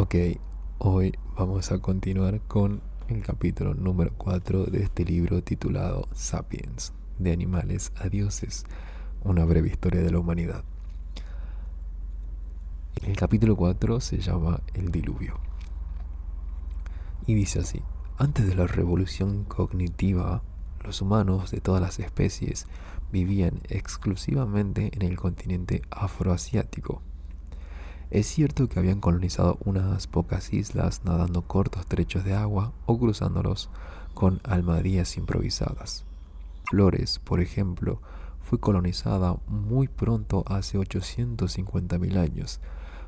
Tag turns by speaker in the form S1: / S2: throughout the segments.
S1: Ok, hoy vamos a continuar con el capítulo número 4 de este libro titulado Sapiens, de animales a dioses, una breve historia de la humanidad. El capítulo 4 se llama El diluvio y dice así: antes de la revolución cognitiva, los humanos de todas las especies vivían exclusivamente en el continente afroasiático. Es cierto que habían colonizado unas pocas islas nadando cortos trechos de agua o cruzándolos con almadías improvisadas. Flores, por ejemplo, fue colonizada muy pronto, hace 850.000 años,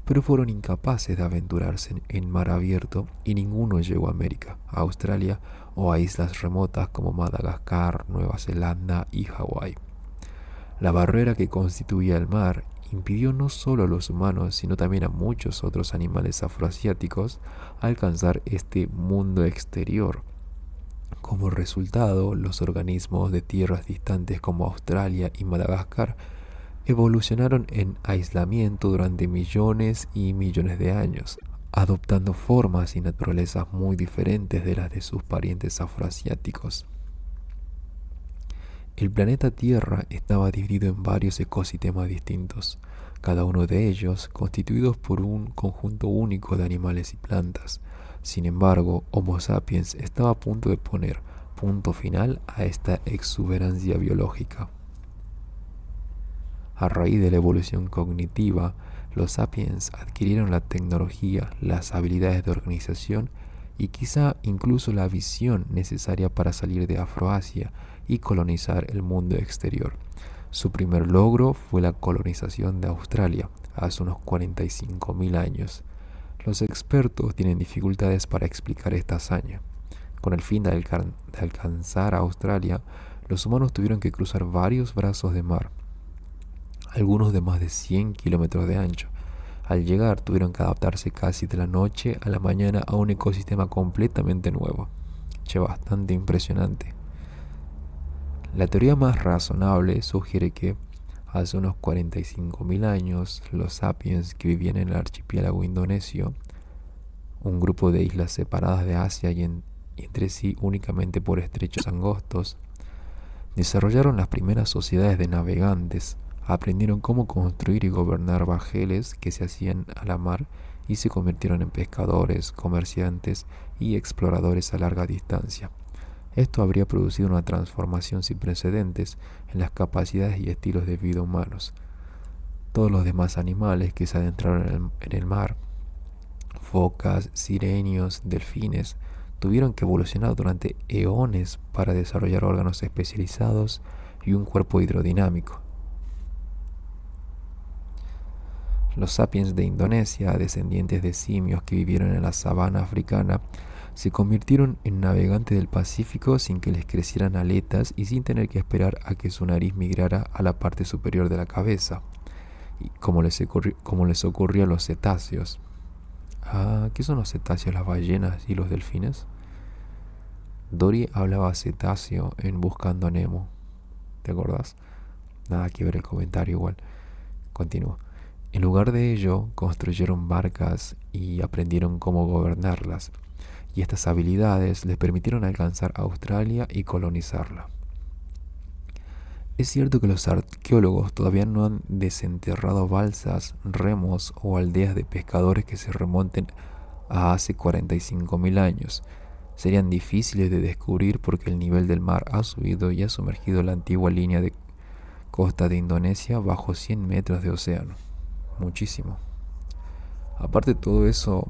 S1: pero fueron incapaces de aventurarse en mar abierto y ninguno llegó a América, a Australia o a islas remotas como Madagascar, Nueva Zelanda y Hawái. La barrera que constituía el mar impidió no solo a los humanos, sino también a muchos otros animales afroasiáticos alcanzar este mundo exterior. Como resultado, los organismos de tierras distantes como Australia y Madagascar evolucionaron en aislamiento durante millones y millones de años, adoptando formas y naturalezas muy diferentes de las de sus parientes afroasiáticos. El planeta Tierra estaba dividido en varios ecosistemas distintos, cada uno de ellos constituidos por un conjunto único de animales y plantas. Sin embargo, Homo sapiens estaba a punto de poner punto final a esta exuberancia biológica. A raíz de la evolución cognitiva, los sapiens adquirieron la tecnología, las habilidades de organización y quizá incluso la visión necesaria para salir de Afroasia y colonizar el mundo exterior. Su primer logro fue la colonización de Australia hace unos 45.000 años. Los expertos tienen dificultades para explicar esta hazaña. Con el fin de alcanzar a Australia, los humanos tuvieron que cruzar varios brazos de mar, algunos de más de 100 kilómetros de ancho. Al llegar tuvieron que adaptarse casi de la noche a la mañana a un ecosistema completamente nuevo. Che, bastante impresionante. La teoría más razonable sugiere que hace unos 45.000 años los sapiens que vivían en el archipiélago indonesio, un grupo de islas separadas de Asia y entre sí únicamente por estrechos angostos, desarrollaron las primeras sociedades de navegantes. Aprendieron cómo construir y gobernar bajeles que se hacían a la mar y se convirtieron en pescadores, comerciantes y exploradores a larga distancia. Esto habría producido una transformación sin precedentes en las capacidades y estilos de vida humanos. Todos los demás animales que se adentraron en el mar, focas, sirenios, delfines, tuvieron que evolucionar durante eones para desarrollar órganos especializados y un cuerpo hidrodinámico. Los sapiens de Indonesia, descendientes de simios que vivieron en la sabana africana, se convirtieron en navegantes del Pacífico sin que les crecieran aletas y sin tener que esperar a que su nariz migrara a la parte superior de la cabeza, y como les ocurrió a los cetáceos. ¿Qué son los cetáceos, las ballenas y los delfines? Dory hablaba cetáceo en Buscando a Nemo. ¿Te acordás? Nada que ver el comentario igual. Continúo. En lugar de ello, construyeron barcas y aprendieron cómo gobernarlas, y estas habilidades les permitieron alcanzar Australia y colonizarla. Es cierto que los arqueólogos todavía no han desenterrado balsas, remos o aldeas de pescadores que se remonten a hace 45.000 años. Serían difíciles de descubrir porque el nivel del mar ha subido y ha sumergido la antigua línea de costa de Indonesia bajo 100 metros de océano. Muchísimo. Aparte de todo eso,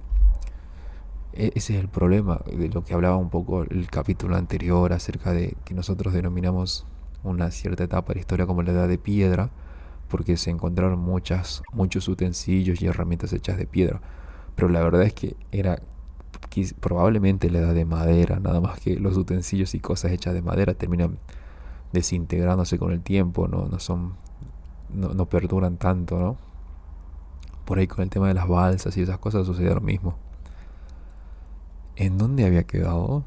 S1: ese es el problema de lo que hablaba un poco el capítulo anterior acerca de que nosotros denominamos una cierta etapa de la historia como la edad de piedra, porque se encontraron muchos utensilios y herramientas hechas de piedra. Pero la verdad es que era probablemente la edad de madera, nada más que los utensilios y cosas hechas de madera terminan desintegrándose con el tiempo, no perduran tanto, ¿no? Por ahí con el tema de las balsas y esas cosas sucedió lo mismo. ¿En dónde había quedado?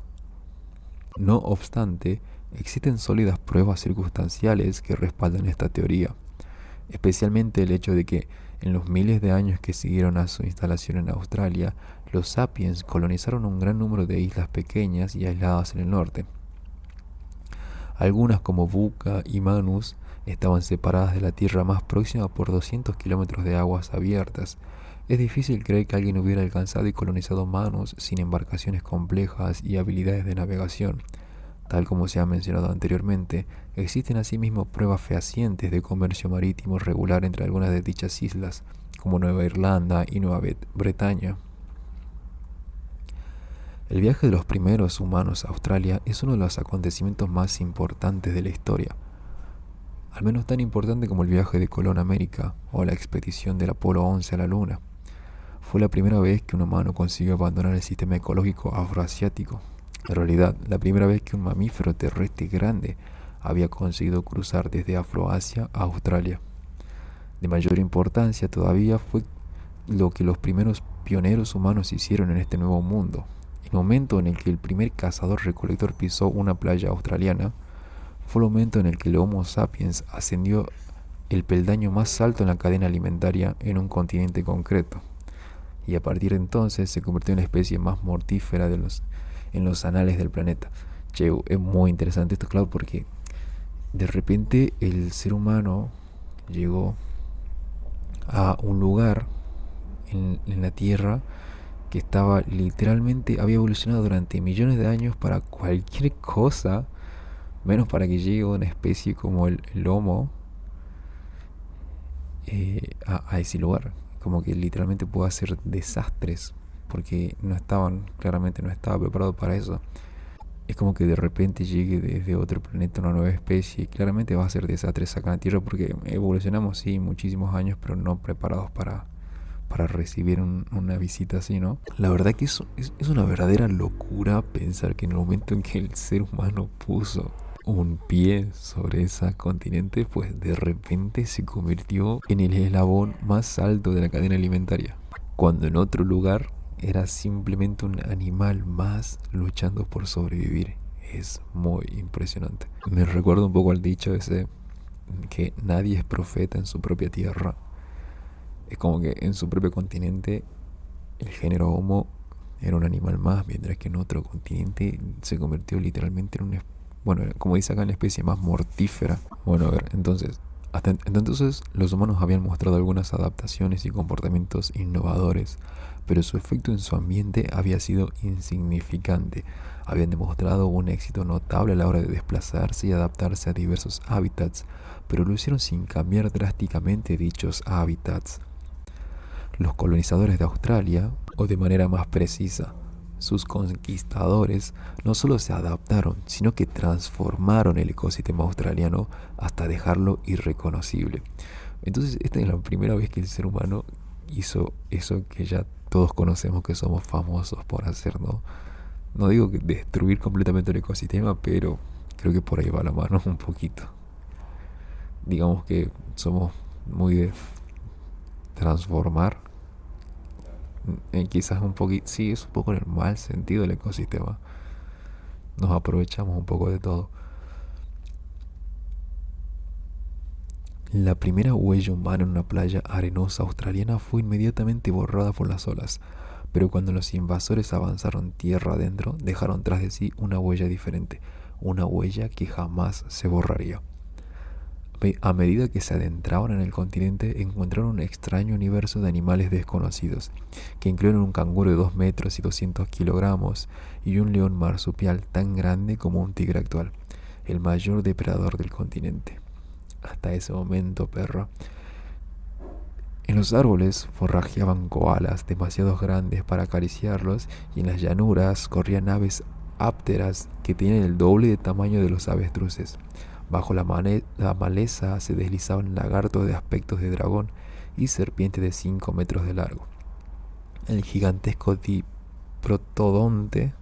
S1: No obstante, existen sólidas pruebas circunstanciales que respaldan esta teoría, especialmente el hecho de que En los miles de años que siguieron a su instalación en Australia, los sapiens colonizaron un gran número de islas pequeñas y aisladas en el norte. Algunas, como Buka y Manus, estaban separadas de la tierra más próxima por 200 kilómetros de aguas abiertas. Es difícil creer que alguien hubiera alcanzado y colonizado Manus sin embarcaciones complejas y habilidades de navegación. Tal como se ha mencionado anteriormente, existen asimismo pruebas fehacientes de comercio marítimo regular entre algunas de dichas islas, como Nueva Irlanda y Nueva Bretaña. El viaje de los primeros humanos a Australia es uno de los acontecimientos más importantes de la historia, al menos tan importante como el viaje de Colón a América o la expedición del Apolo 11 a la Luna. Fue la primera vez que un humano consiguió abandonar el sistema ecológico afroasiático. En realidad, la primera vez que un mamífero terrestre grande había conseguido cruzar desde Afroasia a Australia. De mayor importancia todavía fue lo que los primeros pioneros humanos hicieron en este nuevo mundo. El momento en el que el primer cazador-recolector pisó una playa australiana fue el momento en el que el Homo sapiens ascendió el peldaño más alto en la cadena alimentaria en un continente concreto, y a partir de entonces se convirtió en la especie más mortífera en los anales del planeta. Che, es muy interesante esto, claro, porque de repente el ser humano llegó a un lugar en la Tierra que estaba literalmente, había evolucionado durante millones de años para cualquier cosa, menos para que llegue una especie como el Homo a ese lugar. Como que literalmente puede hacer desastres, porque claramente no estaba preparado para eso. Es como que de repente llegue desde otro planeta una nueva especie y claramente va a hacer desastres acá en la Tierra, porque evolucionamos, sí, muchísimos años, pero no preparados para recibir una visita así, ¿no? La verdad que es una verdadera locura pensar que en el momento en que el ser humano puso un pie sobre ese continente, pues de repente se convirtió en el eslabón más alto de la cadena alimentaria, cuando en otro lugar era simplemente un animal más luchando por sobrevivir. Es muy impresionante. Me recuerda un poco al dicho ese que nadie es profeta en su propia tierra. Es como que en su propio continente el género Homo era un animal más, mientras que en otro continente se convirtió literalmente en bueno, como dice acá, en la especie más mortífera. Bueno, a ver, entonces, hasta entonces los humanos habían mostrado algunas adaptaciones y comportamientos innovadores, pero su efecto en su ambiente había sido insignificante. Habían demostrado un éxito notable a la hora de desplazarse y adaptarse a diversos hábitats, pero lo hicieron sin cambiar drásticamente dichos hábitats. Los colonizadores de Australia, o de manera más precisa, sus conquistadores, no solo se adaptaron, sino que transformaron el ecosistema australiano hasta dejarlo irreconocible. Entonces, esta es la primera vez que el ser humano hizo eso que ya todos conocemos, que somos famosos por hacer, ¿no? No digo que destruir completamente el ecosistema, pero creo que por ahí va la mano un poquito. Digamos que somos muy de transformar, quizás un poquito, sí, es un poco en el mal sentido del ecosistema. Nos aprovechamos un poco de todo. La primera huella humana en una playa arenosa australiana fue inmediatamente borrada por las olas, pero cuando los invasores avanzaron tierra adentro, dejaron tras de sí una huella diferente, una huella que jamás se borraría. A medida que se adentraban en el continente, encontraron un extraño universo de animales desconocidos, que incluyeron un canguro de 2 metros y 200 kilogramos y un león marsupial tan grande como un tigre actual, el mayor depredador del continente. Hasta ese momento, perro. En los árboles forrajeaban koalas demasiado grandes para acariciarlos, y en las llanuras corrían aves ápteras que tenían el doble de tamaño de los avestruces. Bajo la maleza se deslizaban lagartos de aspectos de dragón y serpientes de 5 metros de largo. El gigantesco diprotodonte,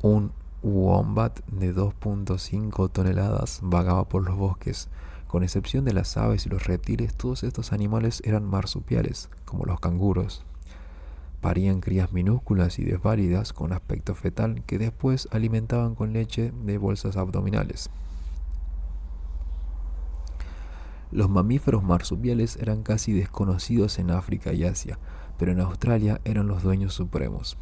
S1: un wombat de 2.5 toneladas, vagaba por los bosques. Con excepción de las aves y los reptiles, todos estos animales eran marsupiales, como los canguros. Parían crías minúsculas y desválidas con aspecto fetal que después alimentaban con leche de bolsas abdominales. Los mamíferos marsupiales eran casi desconocidos en África y Asia, pero en Australia eran los dueños supremos.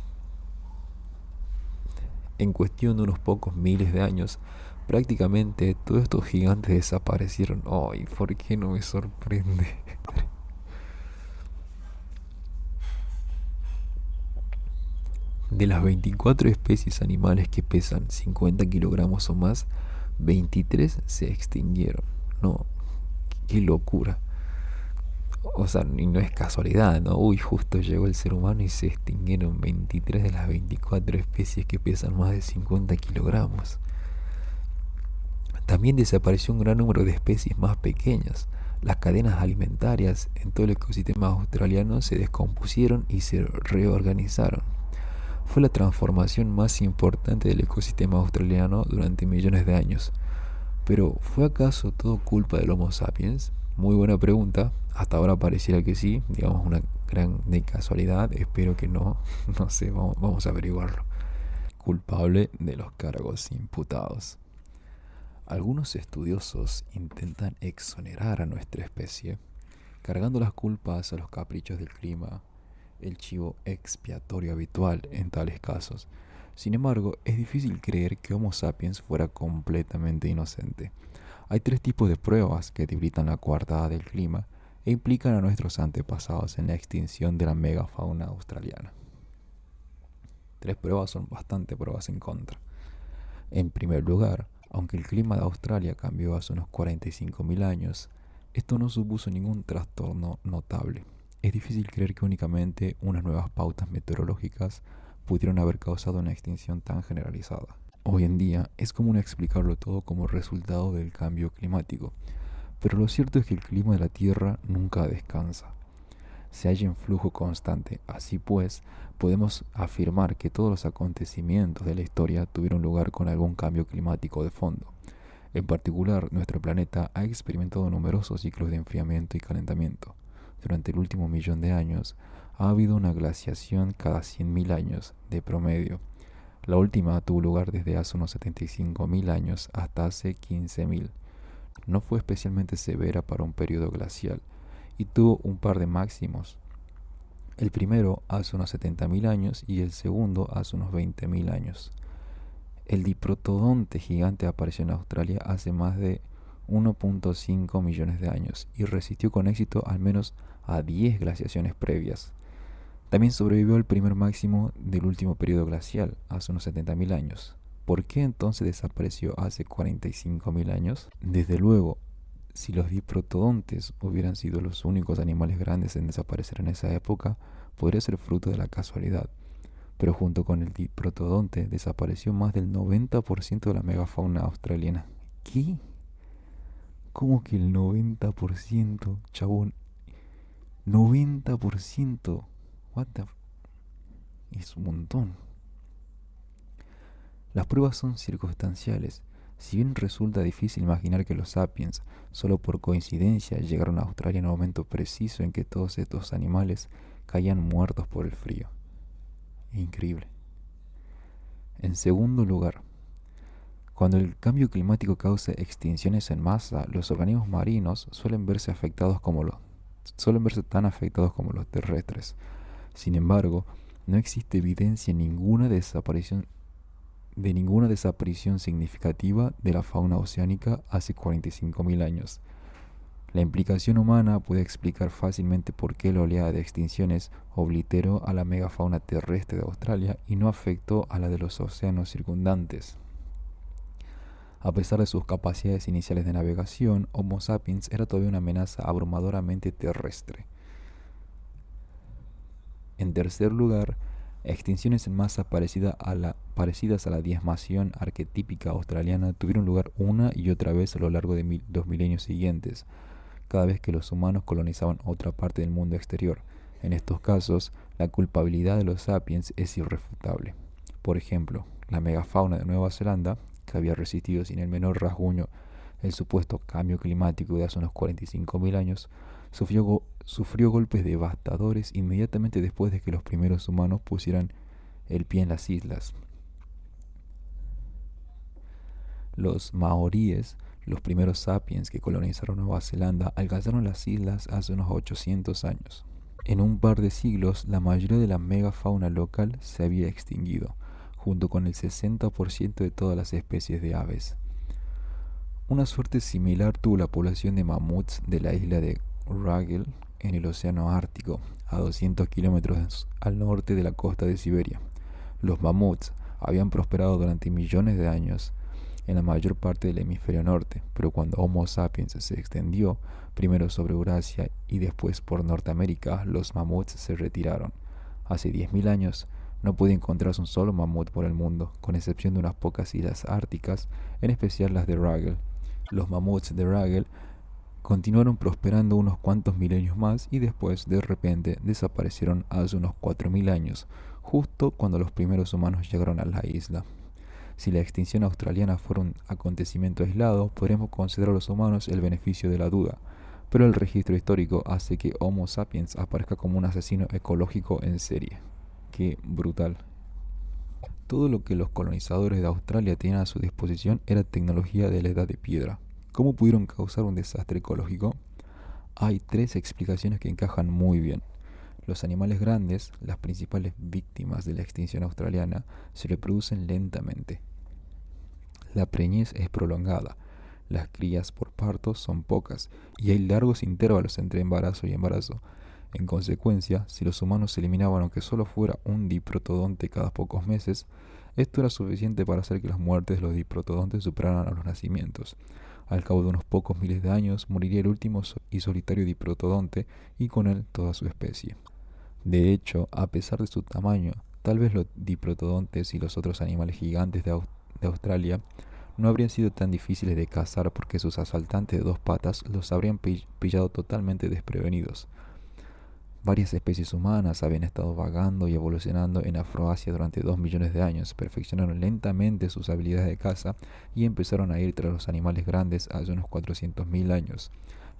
S1: En cuestión de unos pocos miles de años, prácticamente todos estos gigantes desaparecieron. ¡Ay, por qué no me sorprende! De las 24 especies animales que pesan 50 kilogramos o más, 23 se extinguieron. No, qué locura. O sea, y no es casualidad, ¿no? Uy, justo llegó el ser humano y se extinguieron 23 de las 24 especies que pesan más de 50 kilogramos. También desapareció un gran número de especies más pequeñas. Las cadenas alimentarias en todo el ecosistema australiano se descompusieron y se reorganizaron. Fue la transformación más importante del ecosistema australiano durante millones de años. Pero, ¿fue acaso todo culpa del Homo sapiens? Muy buena pregunta. Hasta ahora pareciera que sí, digamos una gran de casualidad. Espero que no. No sé, vamos a averiguarlo. Culpable de los cargos imputados. Algunos estudiosos intentan exonerar a nuestra especie, cargando las culpas a los caprichos del clima, el chivo expiatorio habitual en tales casos. Sin embargo, es difícil creer que Homo sapiens fuera completamente inocente. Hay tres tipos de pruebas que debilitan la coartada del clima e implican a nuestros antepasados en la extinción de la megafauna australiana. Tres pruebas son bastante pruebas en contra. En primer lugar, aunque el clima de Australia cambió hace unos 45.000 años, esto no supuso ningún trastorno notable. Es difícil creer que únicamente unas nuevas pautas meteorológicas pudieron haber causado una extinción tan generalizada. Hoy en día es común explicarlo todo como resultado del cambio climático, pero lo cierto es que el clima de la Tierra nunca descansa. Se halla en flujo constante. Así pues, podemos afirmar que todos los acontecimientos de la historia tuvieron lugar con algún cambio climático de fondo. En particular, nuestro planeta ha experimentado numerosos ciclos de enfriamiento y calentamiento. Durante el último millón de años, ha habido una glaciación cada 100.000 años, de promedio. La última tuvo lugar desde hace unos 75.000 años hasta hace 15.000. No fue especialmente severa para un periodo glacial, y tuvo un par de máximos. El primero hace unos 70.000 años y el segundo hace unos 20.000 años. El diprotodonte gigante apareció en Australia hace más de 1.5 millones de años y resistió con éxito al menos a 10 glaciaciones previas. También sobrevivió al primer máximo del último periodo glacial, hace unos 70.000 años. ¿Por qué entonces desapareció hace 45.000 años? Desde luego, si los diprotodontes hubieran sido los únicos animales grandes en desaparecer en esa época, podría ser fruto de la casualidad. Pero junto con el diprotodonte desapareció más del 90% de la megafauna australiana. ¿Qué? ¿Cómo que el 90%, chabón? 90%. What the es un montón. Las pruebas son circunstanciales. Si bien resulta difícil imaginar que los sapiens, solo por coincidencia, llegaron a Australia en el momento preciso en que todos estos animales caían muertos por el frío. Increíble. En segundo lugar, cuando el cambio climático causa extinciones en masa, los organismos marinos suelen verse tan afectados como los terrestres. Sin embargo, no existe evidencia de ninguna desaparición significativa de la fauna oceánica hace 45.000 años. La implicación humana puede explicar fácilmente por qué la oleada de extinciones obliteró a la megafauna terrestre de Australia y no afectó a la de los océanos circundantes. A pesar de sus capacidades iniciales de navegación, Homo sapiens era todavía una amenaza abrumadoramente terrestre. En tercer lugar, extinciones en masa parecidas a la diezmación arquetípica australiana tuvieron lugar una y otra vez a lo largo de los milenios siguientes, cada vez que los humanos colonizaban otra parte del mundo exterior. En estos casos, la culpabilidad de los sapiens es irrefutable. Por ejemplo, la megafauna de Nueva Zelanda, que había resistido sin el menor rasguño el supuesto cambio climático de hace unos 45.000 años, sufrió golpes devastadores inmediatamente después de que los primeros humanos pusieran el pie en las islas. Los maoríes Los primeros sapiens que colonizaron Nueva Zelanda alcanzaron las islas hace unos 800 años. En un par de siglos, la mayoría de la megafauna local se había extinguido, junto con el 60% de todas las especies de aves. Una suerte similar tuvo la población de mamuts de la isla de Wrangel en el Océano Ártico, a 200 kilómetros al norte de la costa de Siberia. Los mamuts habían prosperado durante millones de años en la mayor parte del hemisferio norte, pero cuando Homo sapiens se extendió, primero sobre Eurasia y después por Norteamérica, los mamuts se retiraron. Hace 10.000 años no puede encontrarse un solo mamut por el mundo, con excepción de unas pocas islas árticas, en especial las de Wrangel. Los mamuts de Wrangel continuaron prosperando unos cuantos milenios más y después, de repente, desaparecieron hace unos 4.000 años, justo cuando los primeros humanos llegaron a la isla. Si la extinción australiana fuera un acontecimiento aislado, podríamos considerar a los humanos el beneficio de la duda, pero el registro histórico hace que Homo sapiens aparezca como un asesino ecológico en serie. ¡Qué brutal! Todo lo que los colonizadores de Australia tenían a su disposición era tecnología de la edad de piedra. ¿Cómo pudieron causar un desastre ecológico? Hay tres explicaciones que encajan muy bien. Los animales grandes, las principales víctimas de la extinción australiana, se reproducen lentamente. La preñez es prolongada, las crías por parto son pocas y hay largos intervalos entre embarazo y embarazo. En consecuencia, si los humanos eliminaban aunque solo fuera un diprotodonte cada pocos meses, esto era suficiente para hacer que las muertes de los diprotodontes superaran a los nacimientos. Al cabo de unos pocos miles de años, moriría el último y solitario diprotodonte y con él toda su especie. De hecho, a pesar de su tamaño, tal vez los diprotodontes y los otros animales gigantes de Australia no habrían sido tan difíciles de cazar porque sus asaltantes de dos patas los habrían pillado totalmente desprevenidos. Varias especies humanas habían estado vagando y evolucionando en Afroasia durante 2 millones de años, perfeccionaron lentamente sus habilidades de caza y empezaron a ir tras los animales grandes hace unos 400.000 años.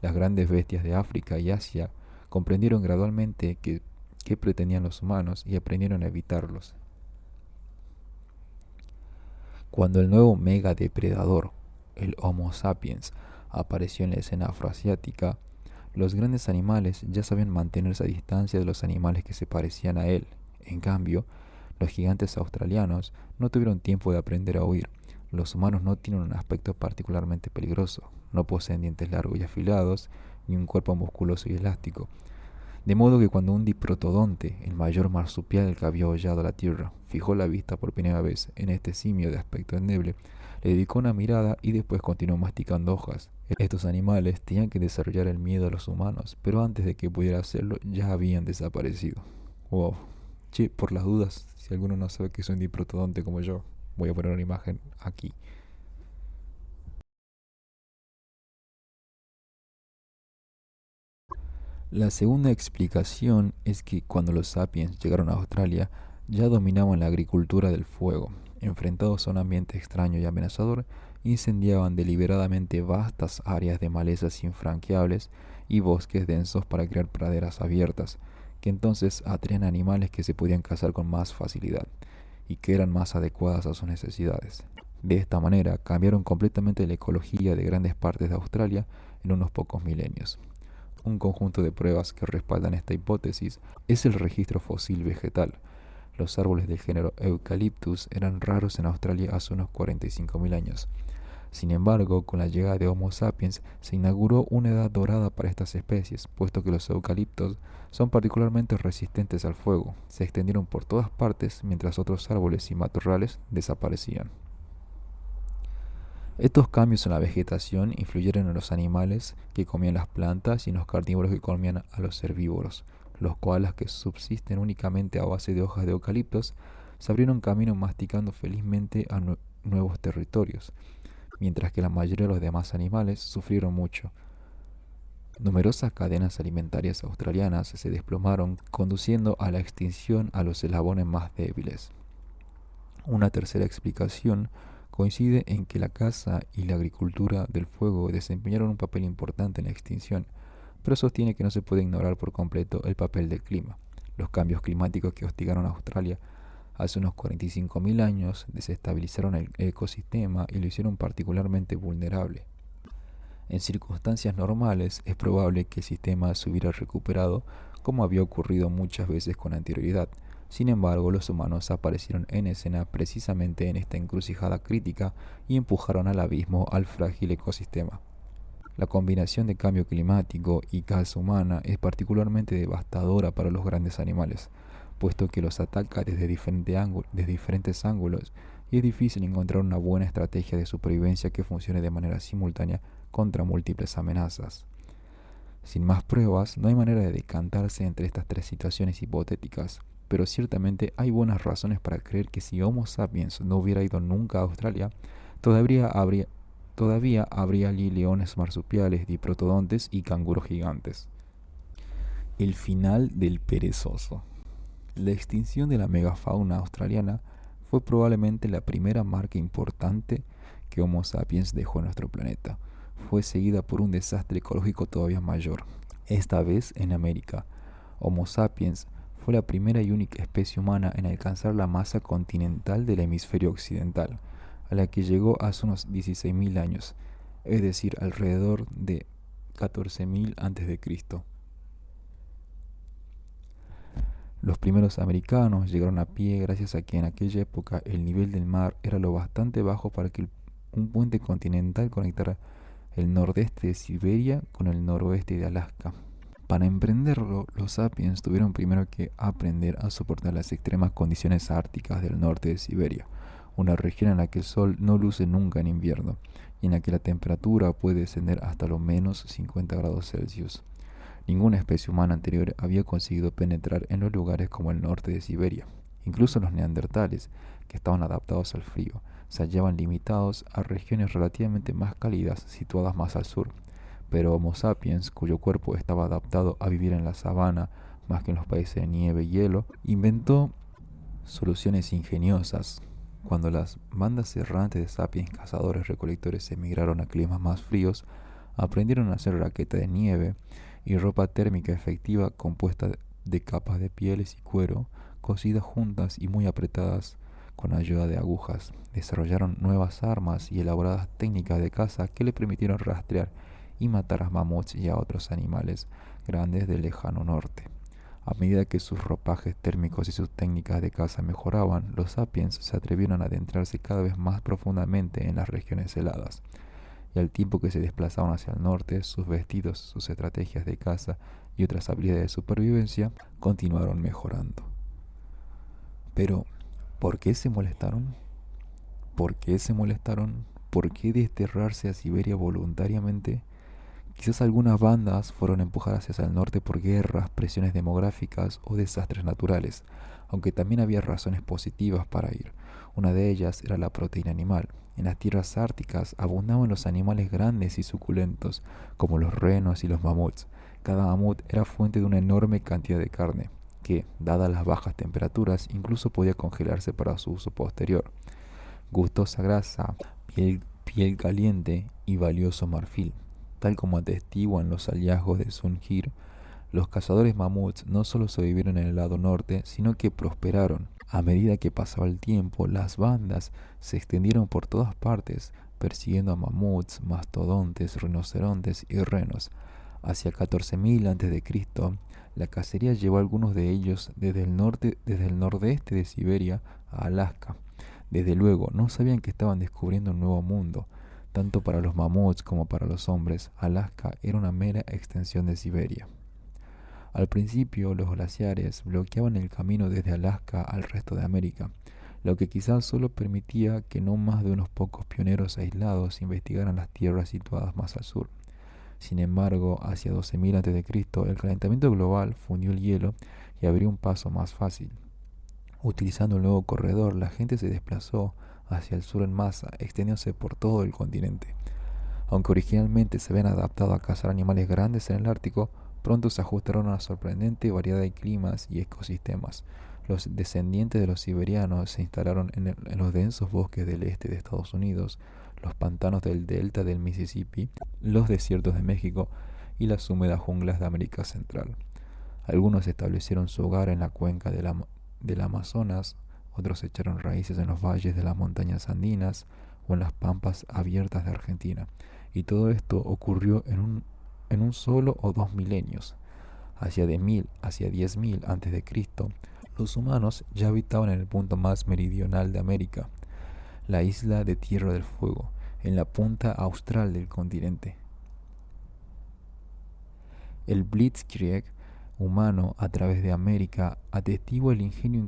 S1: Las grandes bestias de África y Asia comprendieron gradualmente qué pretendían los humanos y aprendieron a evitarlos. Cuando el nuevo megadepredador, el Homo sapiens, apareció en la escena afroasiática, los grandes animales ya sabían mantenerse a distancia de los animales que se parecían a él. En cambio, los gigantes australianos no tuvieron tiempo de aprender a huir. Los humanos no tienen un aspecto particularmente peligroso, no poseen dientes largos y afilados, ni un cuerpo musculoso y elástico. De modo que cuando un diprotodonte, el mayor marsupial que había hollado la tierra, fijó la vista por primera vez en este simio de aspecto endeble, le dedicó una mirada y después continuó masticando hojas. Estos animales tenían que desarrollar el miedo a los humanos, pero antes de que pudiera hacerlo ya habían desaparecido. Wow. Che, por las dudas, si alguno no sabe que es un diprotodonte como yo, voy a poner una imagen aquí. La segunda explicación es que cuando los sapiens llegaron a Australia, ya dominaban la agricultura del fuego. Enfrentados a un ambiente extraño y amenazador, incendiaban deliberadamente vastas áreas de malezas infranqueables y bosques densos para crear praderas abiertas, que entonces atraían animales que se podían cazar con más facilidad y que eran más adecuadas a sus necesidades. De esta manera, cambiaron completamente la ecología de grandes partes de Australia en unos pocos milenios. Un conjunto de pruebas que respaldan esta hipótesis es el registro fósil vegetal. Los árboles del género Eucalyptus eran raros en Australia hace unos 45.000 años. Sin embargo, con la llegada de Homo sapiens se inauguró una edad dorada para estas especies, puesto que los eucaliptos son particularmente resistentes al fuego. Se extendieron por todas partes mientras otros árboles y matorrales desaparecían. Estos cambios en la vegetación influyeron en los animales que comían las plantas y en los carnívoros que comían a los herbívoros. Los koalas, que subsisten únicamente a base de hojas de eucaliptos, se abrieron camino masticando felizmente a nuevos territorios, mientras que la mayoría de los demás animales sufrieron mucho. Numerosas cadenas alimentarias australianas se desplomaron, conduciendo a la extinción a los eslabones más débiles. Una tercera explicación coincide en que la caza y la agricultura del fuego desempeñaron un papel importante en la extinción, pero sostiene que no se puede ignorar por completo el papel del clima. Los cambios climáticos que hostigaron a Australia hace unos 45.000 años desestabilizaron el ecosistema y lo hicieron particularmente vulnerable. En circunstancias normales es probable que el sistema se hubiera recuperado como había ocurrido muchas veces con anterioridad. Sin embargo, los humanos aparecieron en escena precisamente en esta encrucijada crítica y empujaron al abismo al frágil ecosistema. La combinación de cambio climático y caza humana es particularmente devastadora para los grandes animales, puesto que los ataca desde diferentes ángulos y es difícil encontrar una buena estrategia de supervivencia que funcione de manera simultánea contra múltiples amenazas. Sin más pruebas, no hay manera de decantarse entre estas tres situaciones hipotéticas, pero ciertamente hay buenas razones para creer que si Homo sapiens no hubiera ido nunca a Australia, todavía habría, todavía habría allí leones marsupiales, diprotodontes y canguros gigantes. El final del perezoso. La extinción de la megafauna australiana fue probablemente la primera marca importante que Homo sapiens dejó en nuestro planeta. Fue seguida por un desastre ecológico todavía mayor, esta vez en América. Homo sapiens fue la primera y única especie humana en alcanzar la masa continental del hemisferio occidental, a la que llegó hace unos 16.000 años, es decir, alrededor de 14.000 a.C. Los primeros americanos llegaron a pie gracias a que en aquella época el nivel del mar era lo bastante bajo para que un puente continental conectara el nordeste de Siberia con el noroeste de Alaska. Para emprenderlo, los sapiens tuvieron primero que aprender a soportar las extremas condiciones árticas del norte de Siberia, una región en la que el sol no luce nunca en invierno y en la que la temperatura puede descender hasta los menos 50 grados Celsius. Ninguna especie humana anterior había conseguido penetrar en los lugares como el norte de Siberia. Incluso los neandertales, que estaban adaptados al frío, se hallaban limitados a regiones relativamente más cálidas situadas más al sur. Pero Homo sapiens, cuyo cuerpo estaba adaptado a vivir en la sabana más que en los países de nieve y hielo, inventó soluciones ingeniosas. Cuando las bandas errantes de sapiens cazadores-recolectores emigraron a climas más fríos, aprendieron a hacer raqueta de nieve y ropa térmica efectiva compuesta de capas de pieles y cuero cosidas juntas y muy apretadas con ayuda de agujas. Desarrollaron nuevas armas y elaboradas técnicas de caza que le permitieron rastrear y matar a mamuts y a otros animales grandes del lejano norte. A medida que sus ropajes térmicos y sus técnicas de caza mejoraban, los sapiens se atrevieron a adentrarse cada vez más profundamente en las regiones heladas. Y al tiempo que se desplazaban hacia el norte, sus vestidos, sus estrategias de caza y otras habilidades de supervivencia continuaron mejorando. Pero, ¿por qué se molestaron? ¿Por qué se molestaron? ¿Por qué desterrarse a Siberia voluntariamente? Quizás algunas bandas fueron empujadas hacia el norte por guerras, presiones demográficas o desastres naturales, aunque también había razones positivas para ir. Una de ellas era la proteína animal. En las tierras árticas abundaban los animales grandes y suculentos, como los renos y los mamuts. Cada mamut era fuente de una enorme cantidad de carne, que, dadas las bajas temperaturas, incluso podía congelarse para su uso posterior. Gustosa grasa, piel caliente y valioso marfil. Tal como atestiguan los hallazgos de Sungir, los cazadores mamuts no solo sobrevivieron en el lado norte, sino que prosperaron. A medida que pasaba el tiempo, las bandas se extendieron por todas partes, persiguiendo a mamuts, mastodontes, rinocerontes y renos. Hacia 14.000 a.C., la cacería llevó a algunos de ellos desde el nordeste de Siberia a Alaska. Desde luego, no sabían que estaban descubriendo un nuevo mundo. Tanto para los mamuts como para los hombres, Alaska era una mera extensión de Siberia. Al principio, los glaciares bloqueaban el camino desde Alaska al resto de América, lo que quizás solo permitía que no más de unos pocos pioneros aislados investigaran las tierras situadas más al sur. Sin embargo, hacia 12.000 a.C., el calentamiento global fundió el hielo y abrió un paso más fácil. Utilizando el nuevo corredor, la gente se desplazó hacia el sur en masa, extendiéndose por todo el continente. Aunque originalmente se habían adaptado a cazar animales grandes en el Ártico, pronto se ajustaron a una sorprendente variedad de climas y ecosistemas. Los descendientes de los siberianos se instalaron en los densos bosques del este de Estados Unidos, los pantanos del delta del Mississippi, los desiertos de México y las húmedas junglas de América Central. Algunos establecieron su hogar en la cuenca del Amazonas, otros echaron raíces en los valles de las montañas andinas o en las pampas abiertas de Argentina, y todo esto ocurrió en un solo o dos milenios. Hacia 10.000 antes de Cristo, los humanos ya habitaban en el punto más meridional de América, la isla de Tierra del Fuego, en la punta austral del continente. El Blitzkrieg humano a través de América atestigua el ingenio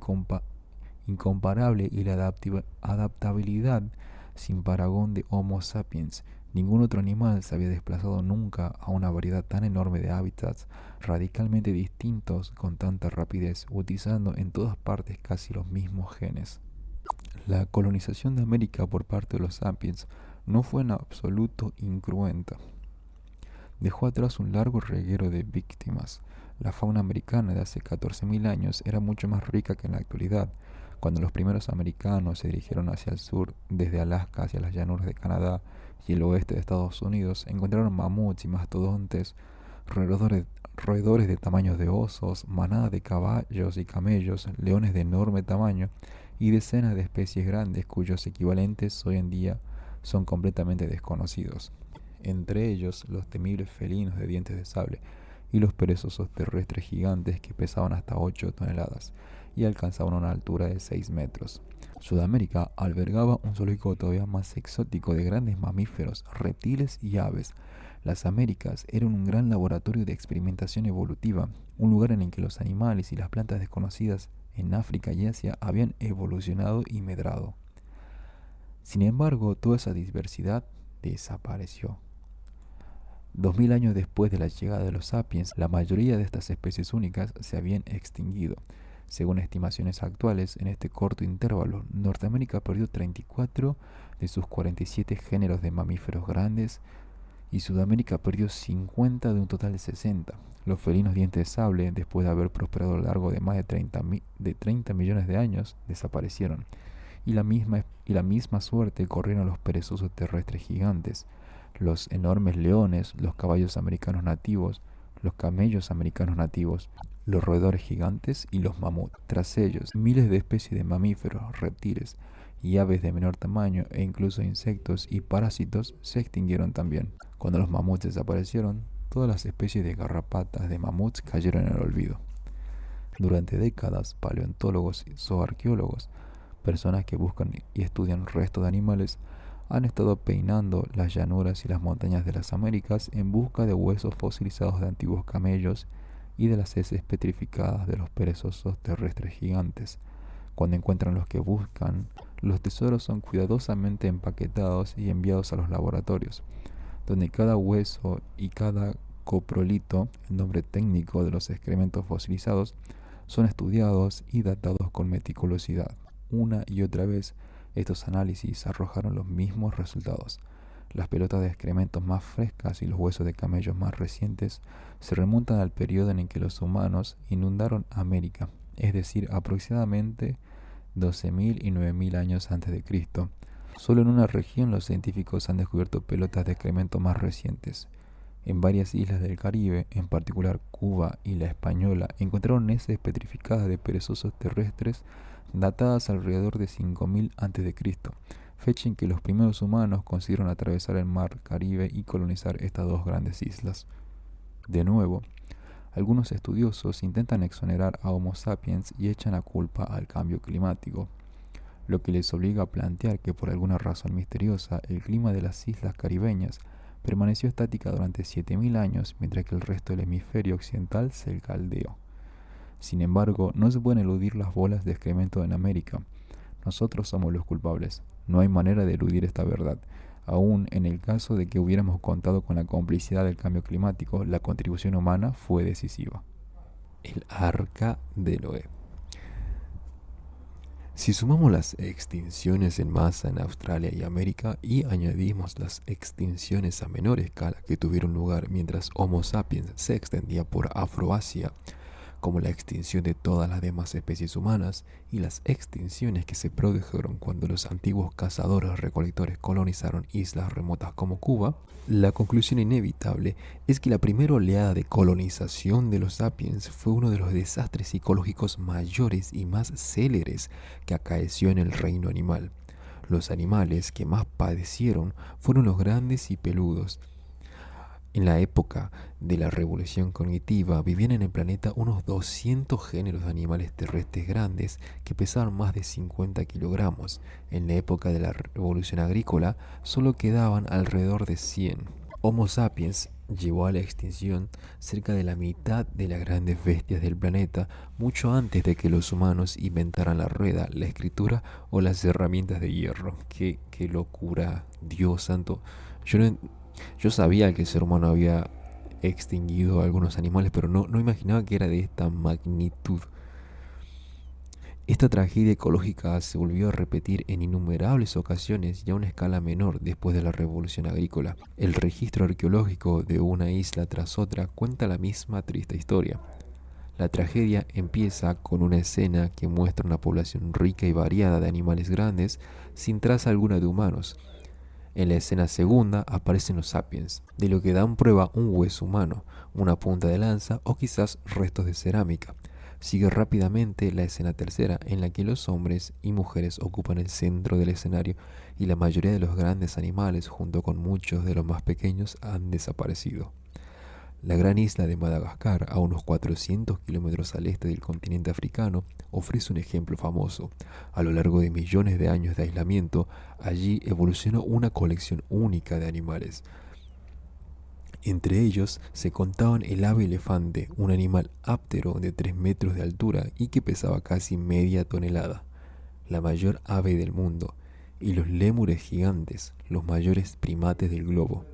S1: incomparable y la adaptabilidad sin parangón de Homo sapiens. Ningún otro animal se había desplazado nunca a una variedad tan enorme de hábitats radicalmente distintos con tanta rapidez, utilizando en todas partes casi los mismos genes. La colonización de América por parte de los sapiens no fue en absoluto incruenta. Dejó atrás un largo reguero de víctimas. La fauna americana de hace 14.000 años era mucho más rica que en la actualidad. Cuando los primeros americanos se dirigieron hacia el sur, desde Alaska hacia las llanuras de Canadá y el oeste de Estados Unidos, encontraron mamuts y mastodontes, roedores de tamaños de osos, manadas de caballos y camellos, leones de enorme tamaño y decenas de especies grandes cuyos equivalentes hoy en día son completamente desconocidos. Entre ellos los temibles felinos de dientes de sable y los perezosos terrestres gigantes que pesaban hasta 8 toneladas y alcanzaban una altura de 6 metros. Sudamérica albergaba un zoológico todavía más exótico de grandes mamíferos, reptiles y aves. Las Américas eran un gran laboratorio de experimentación evolutiva, un lugar en el que los animales y las plantas desconocidas en África y Asia habían evolucionado y medrado. Sin embargo, toda esa diversidad desapareció. 2000 años después de la llegada de los sapiens, la mayoría de estas especies únicas se habían extinguido. Según estimaciones actuales, en este corto intervalo, Norteamérica perdió 34 de sus 47 géneros de mamíferos grandes y Sudamérica perdió 50 de un total de 60. Los felinos dientes de sable, después de haber prosperado a lo largo de más de 30 millones de años, desaparecieron. Y la misma suerte corrieron los perezosos terrestres gigantes, los enormes leones, los caballos americanos nativos, los camellos americanos nativos, los roedores gigantes y los mamuts. Tras ellos, miles de especies de mamíferos, reptiles y aves de menor tamaño e incluso insectos y parásitos se extinguieron también. Cuando los mamuts desaparecieron, todas las especies de garrapatas de mamuts cayeron en el olvido. Durante décadas, paleontólogos y zooarqueólogos, personas que buscan y estudian restos de animales, han estado peinando las llanuras y las montañas de las Américas en busca de huesos fosilizados de antiguos camellos y de las heces petrificadas de los perezosos terrestres gigantes. Cuando encuentran los que buscan, los tesoros son cuidadosamente empaquetados y enviados a los laboratorios, donde cada hueso y cada coprolito, el nombre técnico de los excrementos fosilizados, son estudiados y datados con meticulosidad. Una y otra vez, estos análisis arrojaron los mismos resultados. Las pelotas de excrementos más frescas y los huesos de camellos más recientes se remontan al periodo en el que los humanos inundaron América, es decir, aproximadamente 12.000 y 9.000 años antes de Cristo. Solo en una región los científicos han descubierto pelotas de excremento más recientes. En varias islas del Caribe, en particular Cuba y La Española, encontraron heces petrificadas de perezosos terrestres datadas alrededor de 5.000 a.C., fecha en que los primeros humanos consiguieron atravesar el mar Caribe y colonizar estas dos grandes islas. De nuevo, algunos estudiosos intentan exonerar a Homo sapiens y echan la culpa al cambio climático, lo que les obliga a plantear que por alguna razón misteriosa el clima de las islas caribeñas permaneció estática durante 7.000 años mientras que el resto del hemisferio occidental se caldeó. Sin embargo, no se pueden eludir las bolas de excremento en América. Nosotros somos los culpables. No hay manera de eludir esta verdad. Aún en el caso de que hubiéramos contado con la complicidad del cambio climático, la contribución humana fue decisiva. El Arca de Noé. Si sumamos las extinciones en masa en Australia y América y añadimos las extinciones a menor escala que tuvieron lugar mientras Homo sapiens se extendía por Afroasia, como la extinción de todas las demás especies humanas y las extinciones que se produjeron cuando los antiguos cazadores-recolectores colonizaron islas remotas como Cuba, la conclusión inevitable es que la primera oleada de colonización de los sapiens fue uno de los desastres psicológicos mayores y más céleres que acaeció en el reino animal. Los animales que más padecieron fueron los grandes y peludos. En la época de la revolución cognitiva vivían en el planeta unos 200 géneros de animales terrestres grandes que pesaban más de 50 kilogramos. En la época de la revolución agrícola solo quedaban alrededor de 100. Homo sapiens llevó a la extinción cerca de la mitad de las grandes bestias del planeta mucho antes de que los humanos inventaran la rueda, la escritura o las herramientas de hierro. Qué locura, Dios santo. Yo, no, yo sabía que el ser humano había extinguido a algunos animales, pero no imaginaba que era de esta magnitud. Esta tragedia ecológica se volvió a repetir en innumerables ocasiones y a una escala menor después de la revolución agrícola. El registro arqueológico de una isla tras otra cuenta la misma triste historia. La tragedia empieza con una escena que muestra una población rica y variada de animales grandes sin traza alguna de humanos. En la escena segunda aparecen los sapiens, de lo que dan prueba un hueso humano, una punta de lanza o quizás restos de cerámica. Sigue rápidamente la escena tercera, en la que los hombres y mujeres ocupan el centro del escenario y la mayoría de los grandes animales, junto con muchos de los más pequeños, han desaparecido. La gran isla de Madagascar, a unos 400 kilómetros al este del continente africano, ofrece un ejemplo famoso. A lo largo de millones de años de aislamiento, allí evolucionó una colección única de animales. Entre ellos se contaban el ave elefante, un animal áptero de 3 metros de altura y que pesaba casi media tonelada, la mayor ave del mundo, y los lémures gigantes, los mayores primates del globo.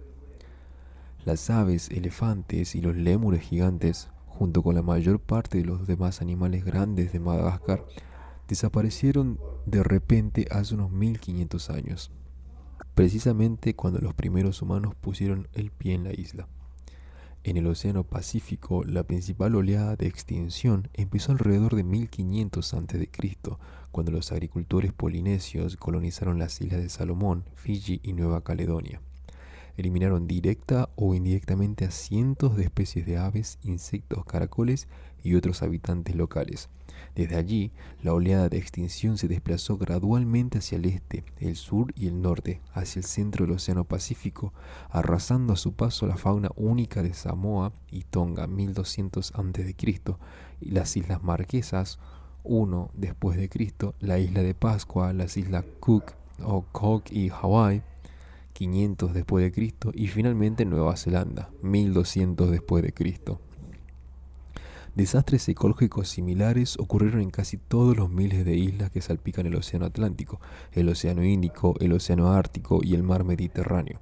S1: Las aves, elefantes y los lémures gigantes, junto con la mayor parte de los demás animales grandes de Madagascar, desaparecieron de repente hace unos 1500 años, precisamente cuando los primeros humanos pusieron el pie en la isla. En el Océano Pacífico, la principal oleada de extinción empezó alrededor de 1500 a.C., cuando los agricultores polinesios colonizaron las islas de Salomón, Fiji y Nueva Caledonia. Eliminaron directa o indirectamente a cientos de especies de aves, insectos, caracoles y otros habitantes locales. Desde allí, la oleada de extinción se desplazó gradualmente hacia el este, el sur y el norte, hacia el centro del Océano Pacífico, arrasando a su paso la fauna única de Samoa y Tonga, 1200 a.C., y las Islas Marquesas, 1 después de Cristo, la isla de Pascua, las Islas Cook o Cook y Hawái, 500 después de Cristo, y finalmente Nueva Zelanda, 1200 después de Cristo. Desastres ecológicos similares ocurrieron en casi todos los miles de islas que salpican el Océano Atlántico, el Océano Índico, el Océano Ártico y el Mar Mediterráneo.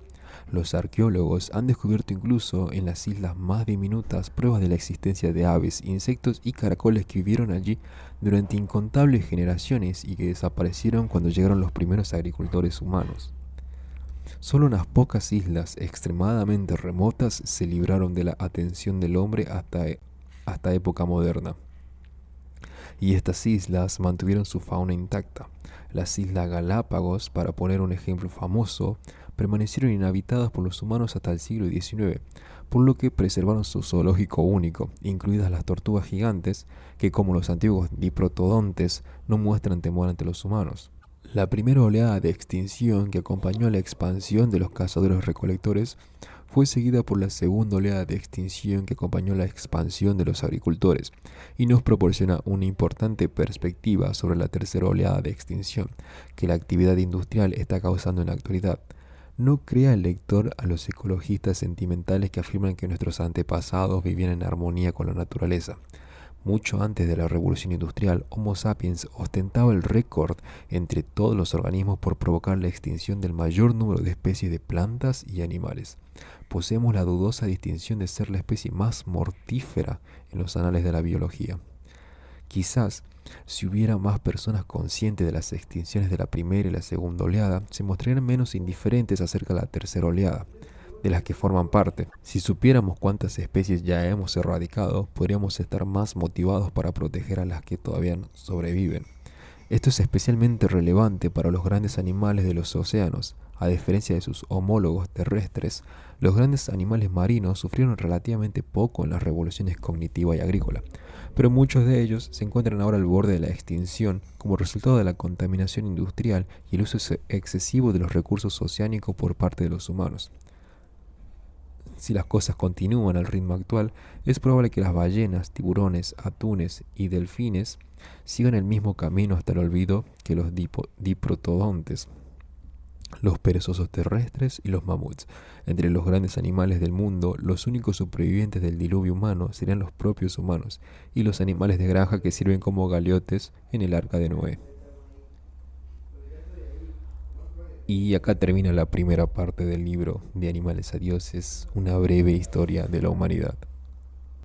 S1: Los arqueólogos han descubierto incluso en las islas más diminutas pruebas de la existencia de aves, insectos y caracoles que vivieron allí durante incontables generaciones y que desaparecieron cuando llegaron los primeros agricultores humanos. Solo unas pocas islas extremadamente remotas se libraron de la atención del hombre hasta época moderna. Y estas islas mantuvieron su fauna intacta. Las Islas Galápagos, para poner un ejemplo famoso, permanecieron inhabitadas por los humanos hasta el siglo XIX, por lo que preservaron su zoológico único, incluidas las tortugas gigantes, que como los antiguos diprotodontes no muestran temor ante los humanos. La primera oleada de extinción que acompañó a la expansión de los cazadores-recolectores fue seguida por la segunda oleada de extinción que acompañó la expansión de los agricultores, y nos proporciona una importante perspectiva sobre la tercera oleada de extinción que la actividad industrial está causando en la actualidad. No crea el lector a los ecologistas sentimentales que afirman que nuestros antepasados vivían en armonía con la naturaleza. Mucho antes de la revolución industrial, Homo sapiens ostentaba el récord entre todos los organismos por provocar la extinción del mayor número de especies de plantas y animales. Poseemos la dudosa distinción de ser la especie más mortífera en los anales de la biología. Quizás, si hubiera más personas conscientes de las extinciones de la primera y la segunda oleada, se mostrarían menos indiferentes acerca de la tercera oleada, de las que forman parte. Si supiéramos cuántas especies ya hemos erradicado, podríamos estar más motivados para proteger a las que todavía sobreviven. Esto es especialmente relevante para los grandes animales de los océanos. A diferencia de sus homólogos terrestres, los grandes animales marinos sufrieron relativamente poco en las revoluciones cognitiva y agrícola, pero muchos de ellos se encuentran ahora al borde de la extinción como resultado de la contaminación industrial y el uso excesivo de los recursos oceánicos por parte de los humanos. Si las cosas continúan al ritmo actual, es probable que las ballenas, tiburones, atunes y delfines sigan el mismo camino hasta el olvido que los diprotodontes, los perezosos terrestres y los mamuts. Entre los grandes animales del mundo, los únicos supervivientes del diluvio humano serían los propios humanos y los animales de granja que sirven como galeotes en el arca de Noé. Y acá termina la primera parte del libro de Animales a Dioses, una breve historia de la humanidad.